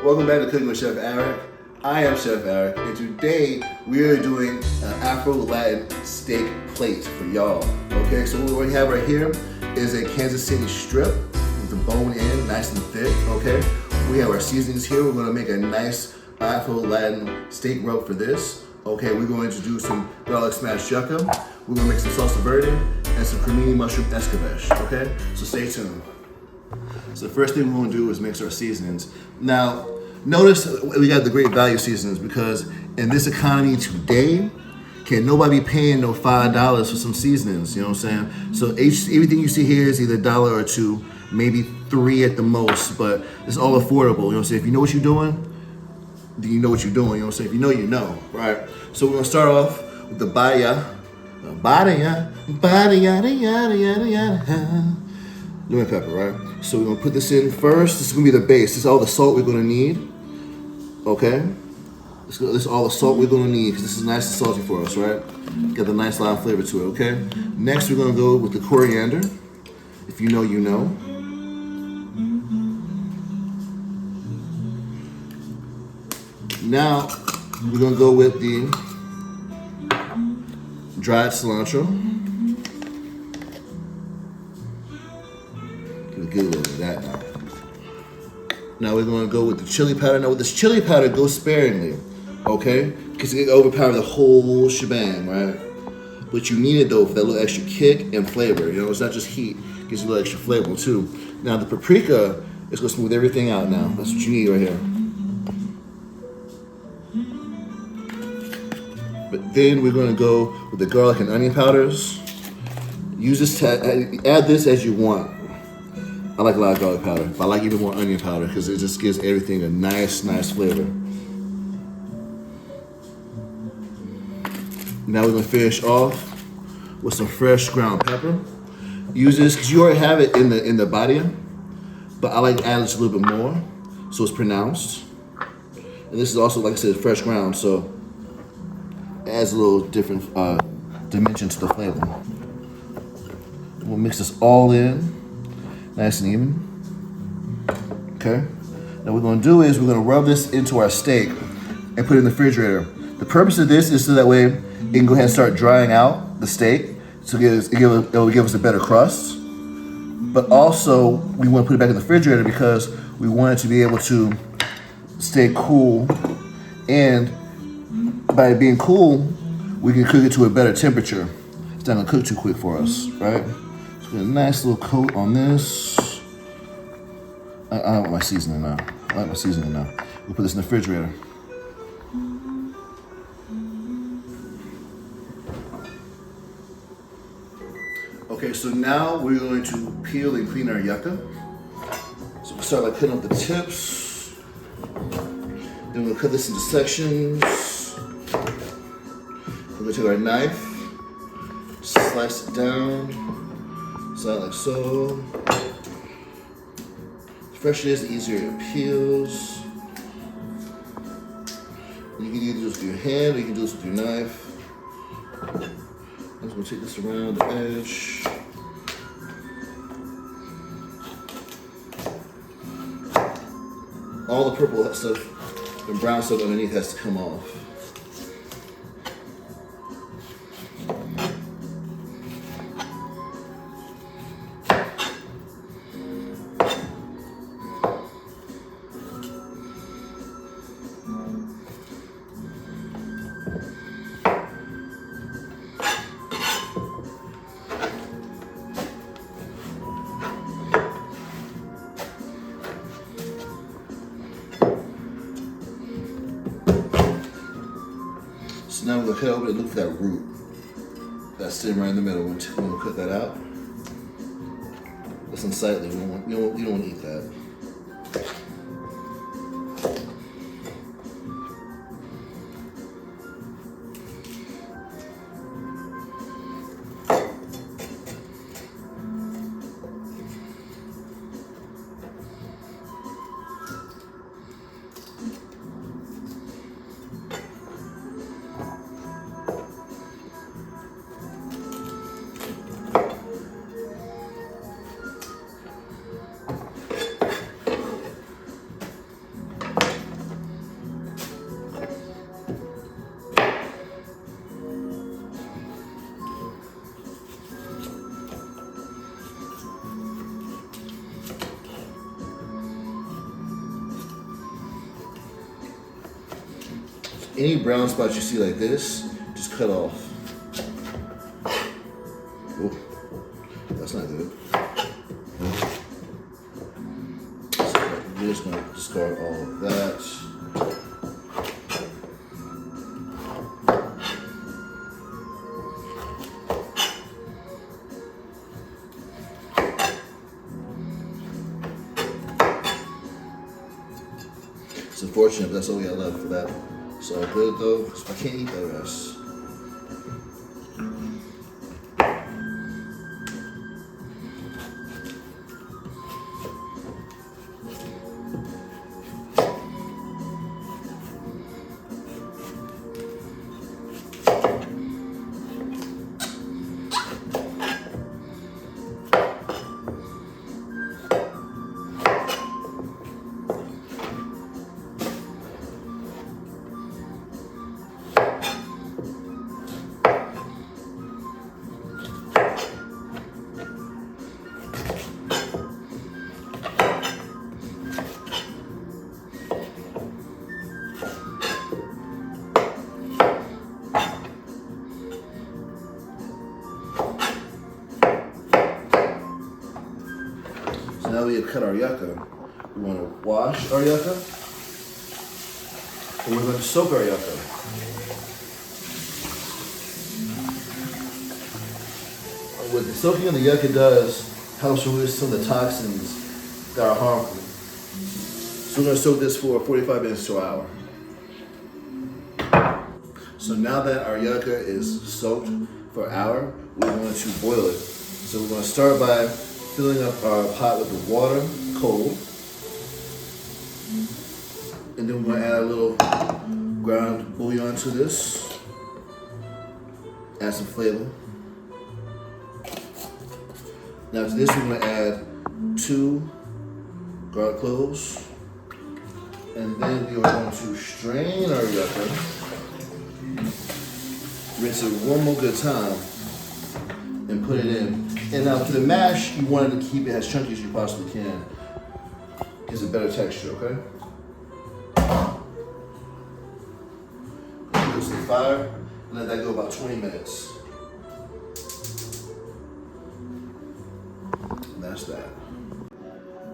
Welcome back to Cooking with Chef Aarick. I am Chef Aarick, and today we are doing an Afro-Latin steak plate for y'all. Okay, so what we have right here is a Kansas City strip with the bone in, nice and thick. Okay, we have our seasonings here. We're going to make a nice Afro-Latin steak rub for this. Okay, we're going to do some garlic smashed yucca. We're going to make some salsa verde and some cremini mushroom escabeche. Okay, so stay tuned. So the first thing we're going to do is mix our seasonings. Now, notice we got the great value seasonings because in this economy today, can nobody be paying no $5 for some seasonings, you know what I'm saying? So everything you see here is either $1 or $2, maybe $3 at the most, but it's all affordable, you know what I'm saying? If you know what you're doing, then you know what you're doing, you know what I'm saying? If you know, you know, right? So we're going to start off with the lemon pepper, right? So we're gonna put this in first. This is gonna be the base. This is all the salt we're gonna need. Okay? This is all the salt we're gonna need because this is nice and salty for us, right? Got the nice loud flavor to it, okay? Next, we're gonna go with the coriander. If you know, you know. Now, we're gonna go with the dried cilantro. Get a little of that now. Now we're going to go with the chili powder. Now with this chili powder, go sparingly, okay? Because it can overpower the whole shebang, right? But you need it though for that little extra kick and flavor. You know, it's not just heat; it gives you a little extra flavor too. Now the paprika is going to smooth everything out. Now that's what you need right here. But then we're going to go with the garlic and onion powders. Use this to add this as you want. I like a lot of garlic powder, but I like even more onion powder because it just gives everything a nice flavor. Now we're gonna finish off with some fresh ground pepper. Use this because you already have it in the badia, but I like to add just a little bit more so it's pronounced. And this is also, like I said, fresh ground, so it adds a little different dimension to the flavor. We'll mix this all in. Nice and even. Okay. Now what we're gonna do is we're gonna rub this into our steak and put it in the refrigerator. The purpose of this is so that way it can go ahead and start drying out the steak. So it'll give us a better crust. But also we want to put it back in the refrigerator because we want it to be able to stay cool. And by it being cool, we can cook it to a better temperature. It's not gonna cook too quick for us, right? A nice little coat on this. I want my seasoning now. We'll put this in the refrigerator. Okay, so now we're going to peel and clean our yucca. So we'll start by cutting up the tips. Then we'll cut this into sections. We're going to take our knife, slice it down. Like so. The fresher it is, the easier it peels. You can either do this with your hand or you can do this with your knife. I'm just gonna take this around the edge. All the purple stuff and brown stuff underneath has to come off. So now we're gonna cut over and look for that root that's sitting right in the middle. We're gonna cut that out. That's unsightly. You don't want to eat that. Any brown spots you see like this, just cut off. Oh, that's not good. So we're just gonna discard all of that. It's unfortunate, but that's all we got left for that. So good though, I can't eat the rest. Now we have cut our yucca. We want to wash our yucca, and we're going to soak our yucca. What the soaking of the yucca does helps remove some of the toxins that are harmful. So we're going to soak this for 45 minutes to an hour. So now that our yucca is soaked for an hour, we want to boil it. So we're going to start by filling up our pot with the water, cold. And then we're going to add a little ground bouillon to this. Add some flavor. Now to this we're going to add 2 garlic cloves. And then we are going to strain our yucca. Rinse it one more good time and put it in. And now for the mash, you want to keep it as chunky as you possibly can. Gives it better texture, okay? Put this to the fire, and let that go about 20 minutes. And that's that.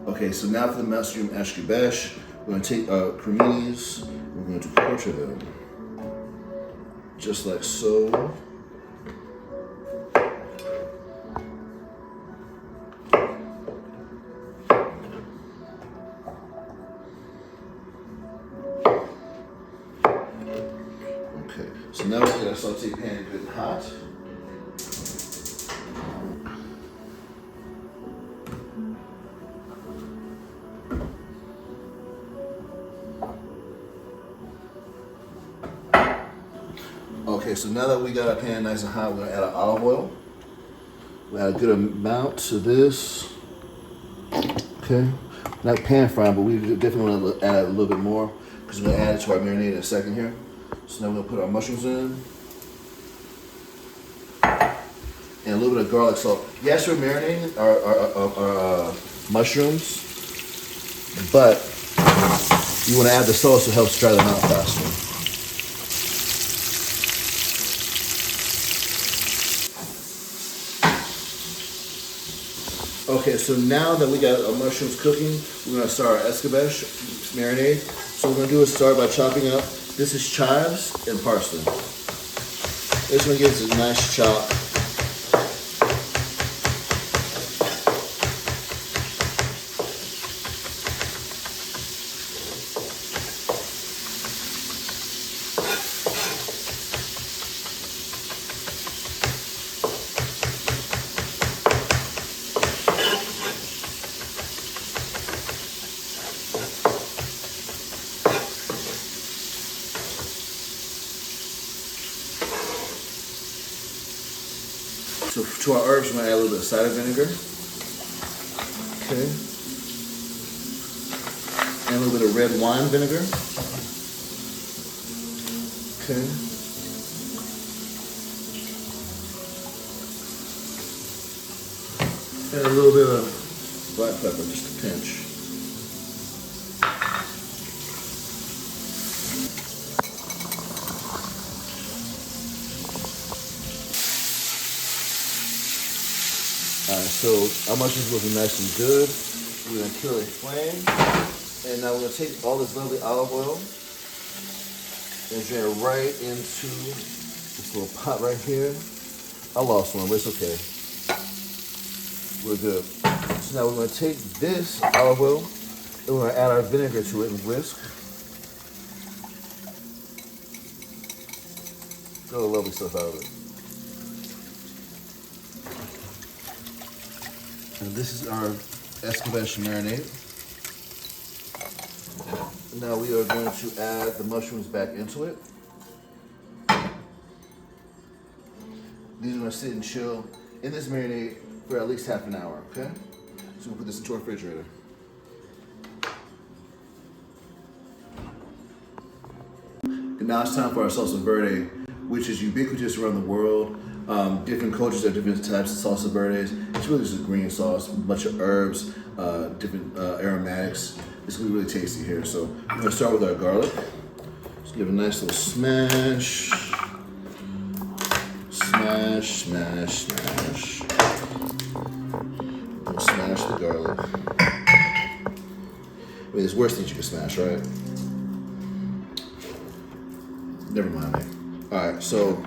Okay, so now for the mushroom ashkebash, we're going to take our creminis, we're going to torture them. Just like so. Okay, so now we're going to saute pan good and hot. Okay, so now that we got our pan nice and hot, we're going to add our olive oil. We'll add a good amount to this. Okay, not pan frying, but we definitely want to add a little bit more because we're going to add it to our marinade in a second here. So now we're going to put our mushrooms in. And a little bit of garlic salt. Yes, we're marinating our mushrooms, but you want to add the salt so it helps dry them out faster. Okay, so now that we got our mushrooms cooking, we're gonna start our escabeche marinade. So what we're gonna do is start by chopping up. This is chives and parsley. This one gives a nice chop. So to our herbs, we're gonna add a little bit of cider vinegar. Okay. And a little bit of red wine vinegar. Okay. And a little bit of black pepper, just a pinch. All right, so our mushrooms looking nice and good. We're gonna kill a flame, and now we're gonna take all this lovely olive oil and drain it right into this little pot right here. I lost one, but it's okay. We're good. So now we're gonna take this olive oil and we're gonna add our vinegar to it and whisk. Get all the lovely stuff out of it. And this is our escabeche marinade. Now we are going to add the mushrooms back into it. These are going to sit and chill in this marinade for at least half an hour, okay? So we'll put this into our refrigerator. And now it's time for our salsa verde, which is ubiquitous around the world. Different cultures have different types of salsa verdes. It's really just a green sauce, a bunch of herbs, different aromatics. It's gonna be really tasty here. So we're gonna start with our garlic. Just give it a nice little smash. Smash, smash, smash. We'll smash the garlic. I mean, there's worse things you can smash, right? Never mind me. All right, so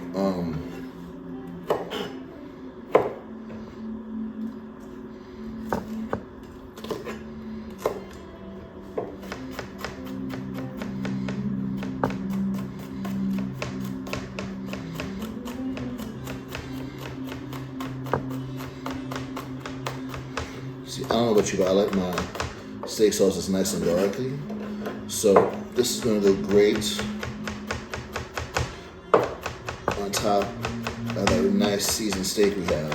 see, I don't know about you, but I like my steak sauce that's nice and garlicky. So this is gonna go great on top of that nice seasoned steak we have.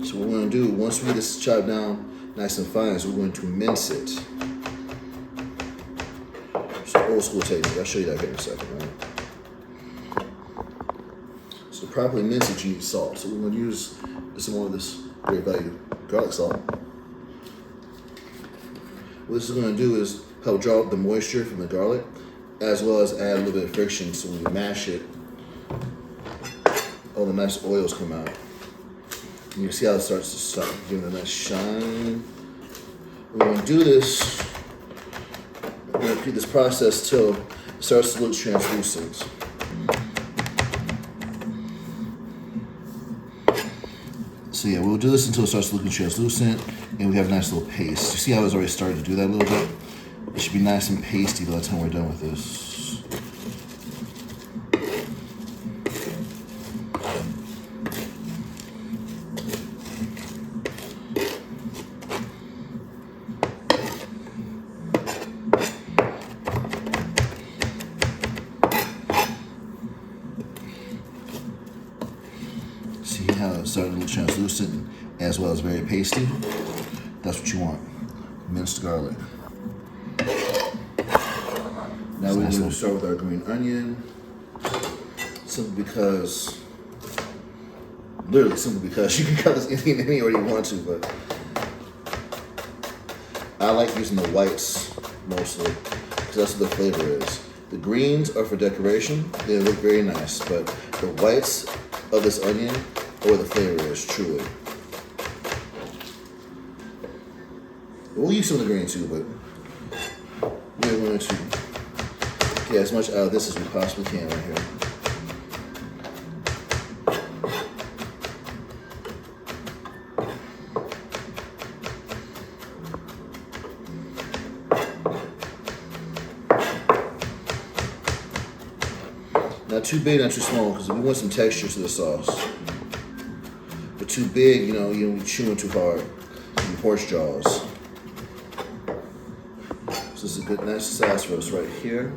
So what we're gonna do, once we get this chopped down nice and fine, is we're going to mince it. It's an old school technique. I'll show you that here in a second, right? So to properly mince it, you need salt. So we're gonna use some more of this great value garlic salt. What this is gonna do is help draw up the moisture from the garlic, as well as add a little bit of friction, so when you mash it, all the nice oils come out. And you see how it starts to start giving a nice shine. We're gonna do this, we're gonna repeat this process till it starts to look translucent. So yeah, we'll do this until it starts looking translucent and we have a nice little paste. You see how it's already started to do that a little bit? It should be nice and pasty by the time we're done with this. See how it's starting to look translucent as well as very pasty? That's what you want. Minced garlic. Now we're going to start with our green onion. Simply because, literally simply because, you can cut this any order you want to, but I like using the whites mostly because that's what the flavor is. The greens are for decoration. They look very nice, but the whites of this onion are where the flavor is, truly. We'll use some of the green too, but we're going to get as much out of this as we possibly can right here. Not too big, not too small, because we want some texture to the sauce. But too big, you know, you'll be chewing too hard. Your horse jaws. So this is a good, nice size for us right here.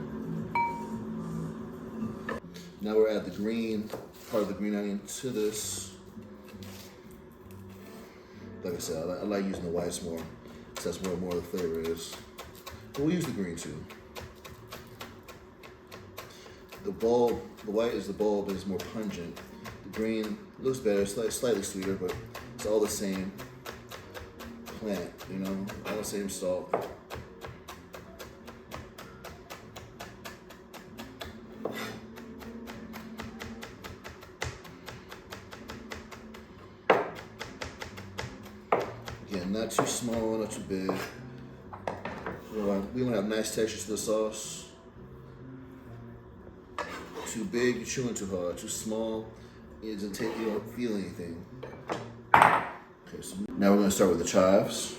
Now we're at the green, part of the green onion to this. Like I said, I like using the whites more, because that's where more of the flavor is. But we'll use the green too. The bulb, the white is the bulb, is more pungent. The green looks better, slightly sweeter, but it's all the same plant, you know, all the same salt. Again, not too small, not too big. We want to have nice texture to the sauce. Too big, you're chewing too hard. Too small, it doesn't take, you don't feel anything. Okay, so now we're going to start with the chives.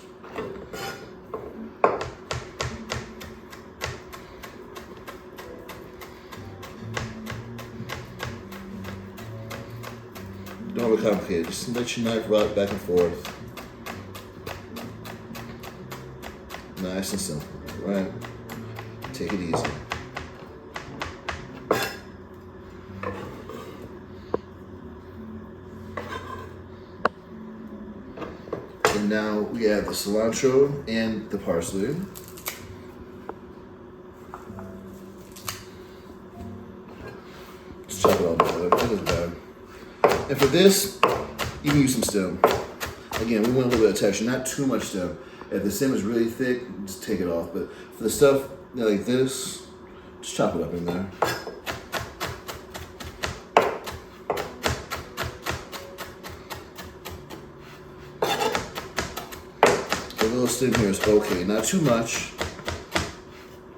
Don't overcomplicate it. Just let your knife rock back and forth. Nice and simple, right? Take it easy. And now we add the cilantro and the parsley. Just chop it all together. It doesn't matter. And for this, you can use some stem. Again, we want a little bit of texture, not too much stem. If the stem is really thick, just take it off. But for the stuff like this, just chop it up in there. A little stem here is okay, not too much.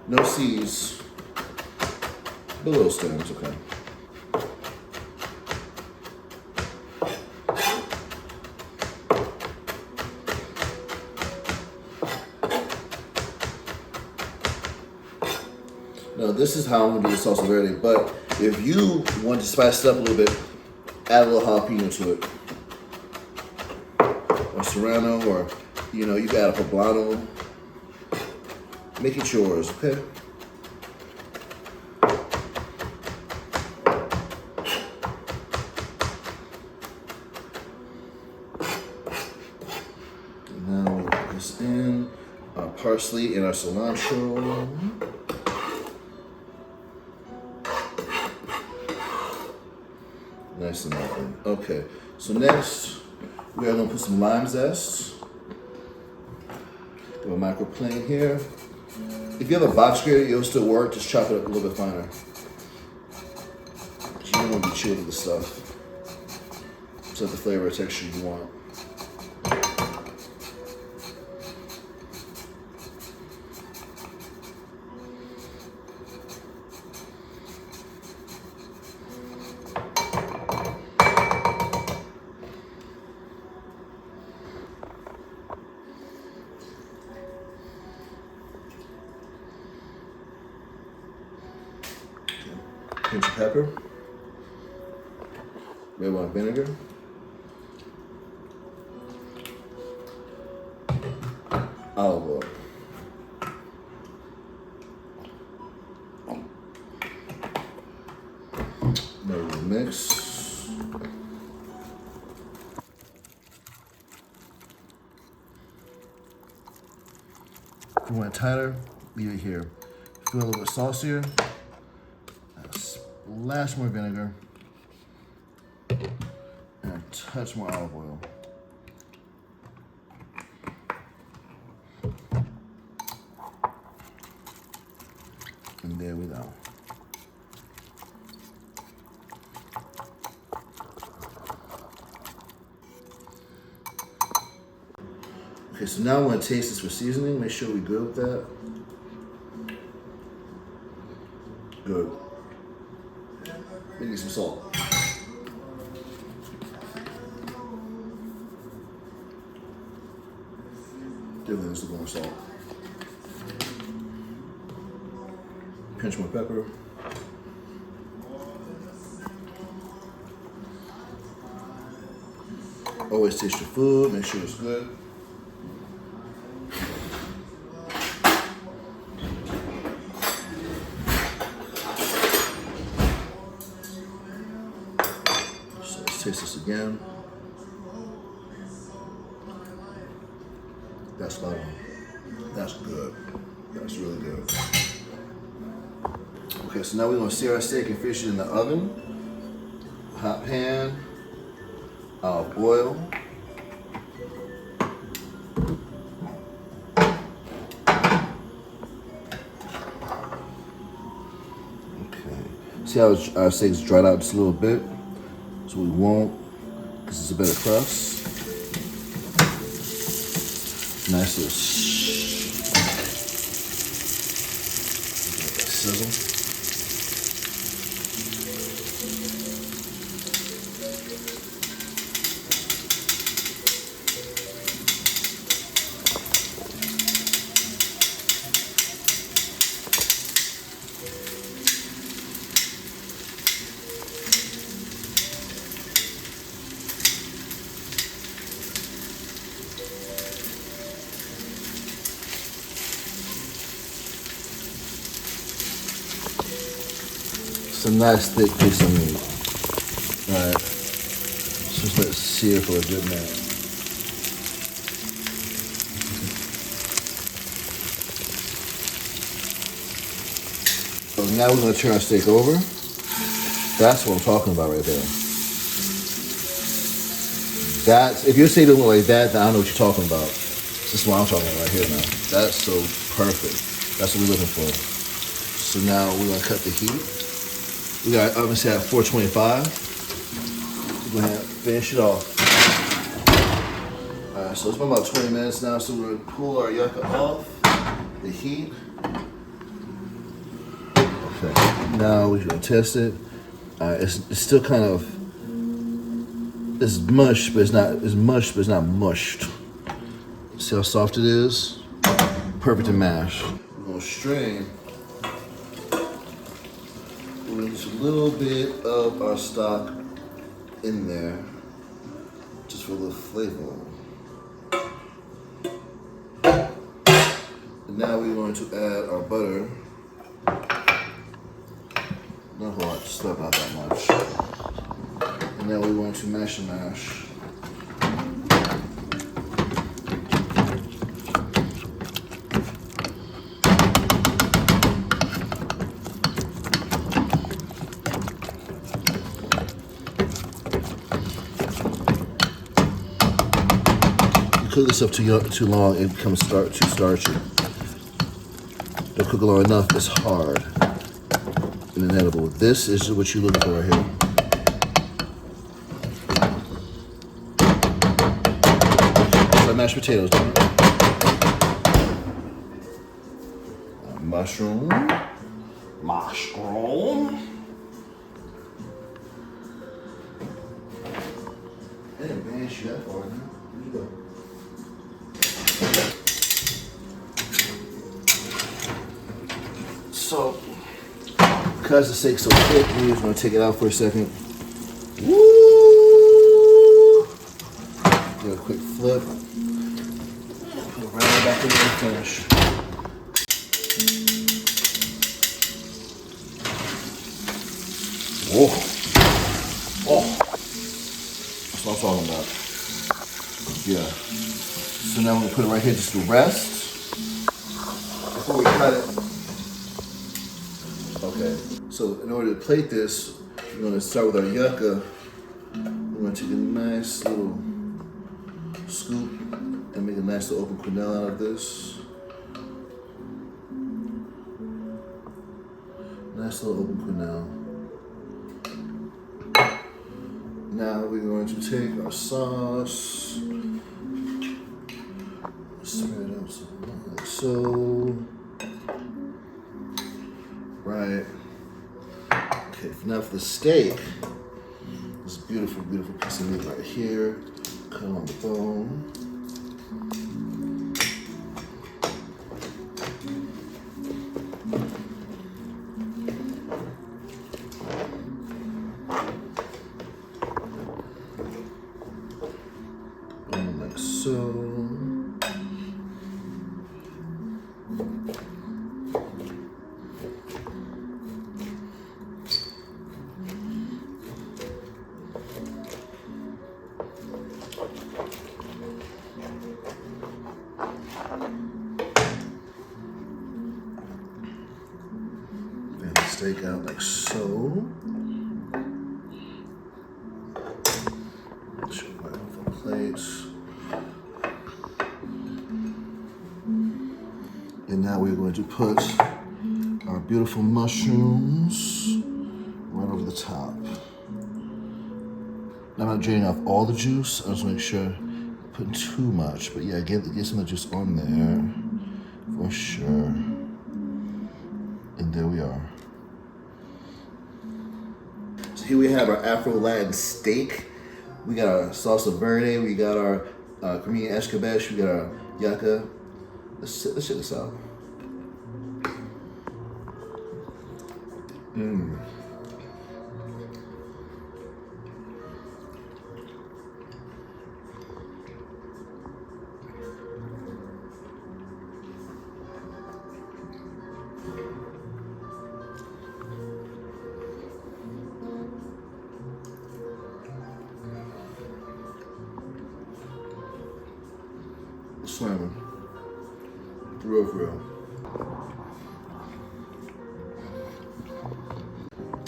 No seeds, but a little stem is okay. Now this is how I'm gonna do the salsa verde, but if you want to spice it up a little bit, add a little jalapeno to it. Or serrano, or you know, you can add a poblano. Make it yours, okay? And now we'll put this in, our parsley and our cilantro. Nice and open. Okay, so next we are going to put some lime zest. Got a microplane here. If you have a box grater, it'll still work. Just chop it up a little bit finer. You don't want to be chewing with the stuff. So the flavor or texture you want. Pinch of pepper, red wine vinegar, olive oil, now we'll mix. If you want it tighter, leave it here. If you want a little bit saucier, splash more vinegar and a touch more olive oil. And there we go. Okay, so now I want to taste this for seasoning. Make sure we're good with that. Good. Maybe some salt. Definitely needs a little more salt. Pinch more pepper. Always taste your food, make sure it's good. So let's taste this again. That's spot on. That's good. That's really good. Okay, so now we're gonna sear our steak and fish it in the oven. Hot pan, olive oil. See how our steak's dried out just a little bit? So we won't, because it's a better crust. Nice little sizzle. It's a nice thick piece of meat. Alright. Just let it sear for a good minute. So now we're going to turn our steak over. That's what I'm talking about right there. That's, if your steak doesn't look like that, then I don't know what you're talking about. This is what I'm talking about right here now. That's so perfect. That's what we're looking for. So now we're going to cut the heat. We got oven set at 425. We're going to finish it off. All right, so it's been about 20 minutes now, so we're going to pull our yucca off the heat. Okay, now we're going to test it. It's still kind of, it's mush, but it's not mushed. See how soft it is? Perfect to mash. We're going to strain. Just a little bit of our stock in there, just for a little flavor. And now we're going to add our butter. Not a whole lot, just not that much. And now we're going to mash and mash. Cook this up too long, it becomes too starchy. Don't cook it long enough, it's hard and inedible. This is what you're looking for right here. So mashed potatoes. Mushroom. Hey man, shoot that far now. Here you go. So, because the steak's so thick, we're just going to take it out for a second. Woo! Do a quick flip. Put it right back in there and finish. Whoa! Oh! That's what I'm talking about. Yeah. So now we're going to put it right here just to rest before we cut it. Okay, so in order to plate this, we're going to start with our yucca. We're going to take a nice little scoop and make a nice little open quenelle out of this. Nice little open quenelle. Now we're going to take our sauce, spread it out like so. Right. Okay, now for the steak, this beautiful, beautiful piece of meat right here. Cut on the bone. Like so. Steak out like so. Show right off the plates. And now we're going to put our beautiful mushrooms the top. Now I'm not draining off all the juice. I just want to make sure I'm putting too much. But yeah, get some of the juice on there for sure. And there we are. So here we have our Afro-Latin steak. We got our salsa verde. We got our cremini escabeche. We got our yucca. Let's check this out. Slamming. For real, for real.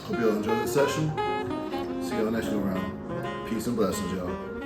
Hope y'all enjoyed the session. See y'all next go round. Peace and blessings, y'all.